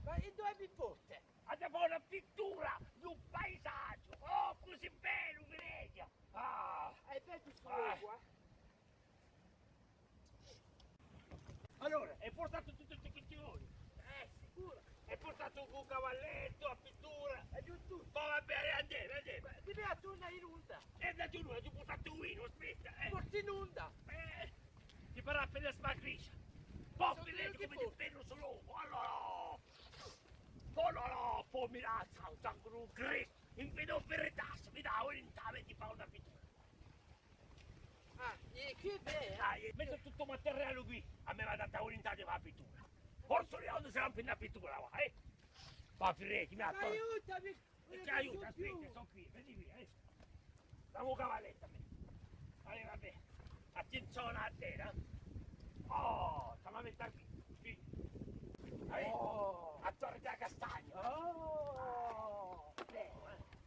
Ma e dove mi porta? Abbiamo una pittura di un paesaggio. Oh, così bello, Venezia. Ah. Hai bello sul luogo, Allora, hai portato tutte queste questioni. sicuro. Hai portato un cavalletto, la pittura. È giù tutto. Va bene, andiamo, andiamo. Devi a tornare in onda. E da giù, hai portato un vino, aspetta. Porti in onda. Ti farà appena smagriscia. Poi Sono vedete venuti come fuori. ti prendo solo. Allora. Allora, poi mi dà un Cristo. In vedo per tasse, mi dà un'intame e ti fa una pittura. E qui è bene. Dai, metto tutto materiale qui. A me va data un'intame di la pittura. Forse le se non una pittura qua, Va Firetti, mi ha tolto. Aiutami. Ti aiuto, aspetta, sono qui, vedi qui, Dammi un cavalletto a me. Allora, vabbè. Attenzione a te, Oh, stiamo a mettere qui. Oh. A Torre della Castagna. Oh.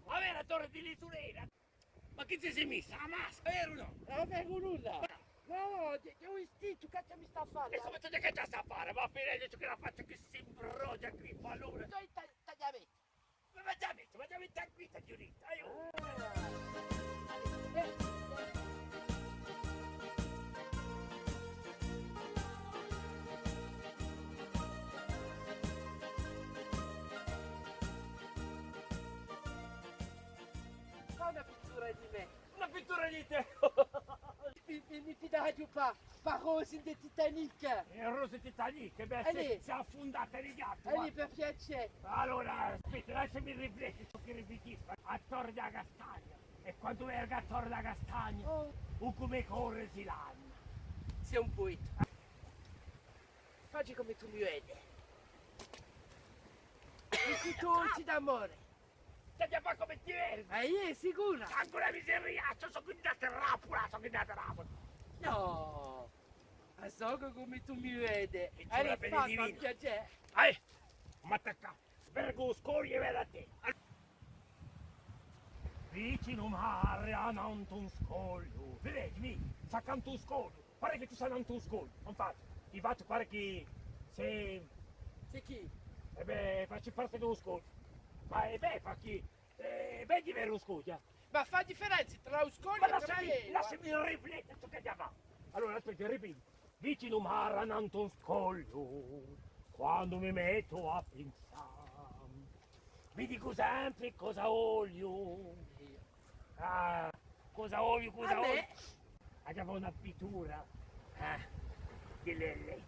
A me la Torre di Lisurena. Ma che ti sei messa? La maschera, vero o no? Non vengo nulla. No, è un istinto, cazzo mi sta a fare? E come te che già sta a fare? Ma Firetti, che la faccia che si imbrogia qui, fa allora. Dove tagliamenti? Ma già metti qui, giurita, aiuto. Fa una pittura di me. Una pittura di te. Mi fidai più pa Rose del Titanic. Il rosso Titanic, beh, Allì. si è affondata negli gatti. E lì per piacere. Allora, aspetta, lasciami riflettere su che ripetisco. A Torre da Castagna. E quando erga a Torre da Castagna, Oh, come corre si l'anna. sei un poeta. Facci come tu mi vedi. I cucci d'amore. Senti fa come ti vedi? Ma io è sicura? Ancora miseriaccio, sono guidata rapola, No. Ma so che come tu mi vedi. E E c'è la lì pelle fa divina. piacere. Mi attacca. Berlusconi vede a te. Vicino mare a un scoglio. Vedi, sa canto un scoglio. Pare che tu sai un scoglio. Non faccio. Ti faccio pare che se... Sei chi? E beh, faccio parte dello scoglio. Ma e beh, fa chi? Vedi vero scoglio? Ma fa differenza tra lo scoglio Ma e tra lei. lasciami riflettere ciò che andiamo. Allora, aspetta, ripeti. Vicino mare a un scoglio. Quando mi metto a pensare. Mi dico sempre cosa voglio. Cosa voglio, cosa A voglio. me? Abbiamo una pittura delle lette.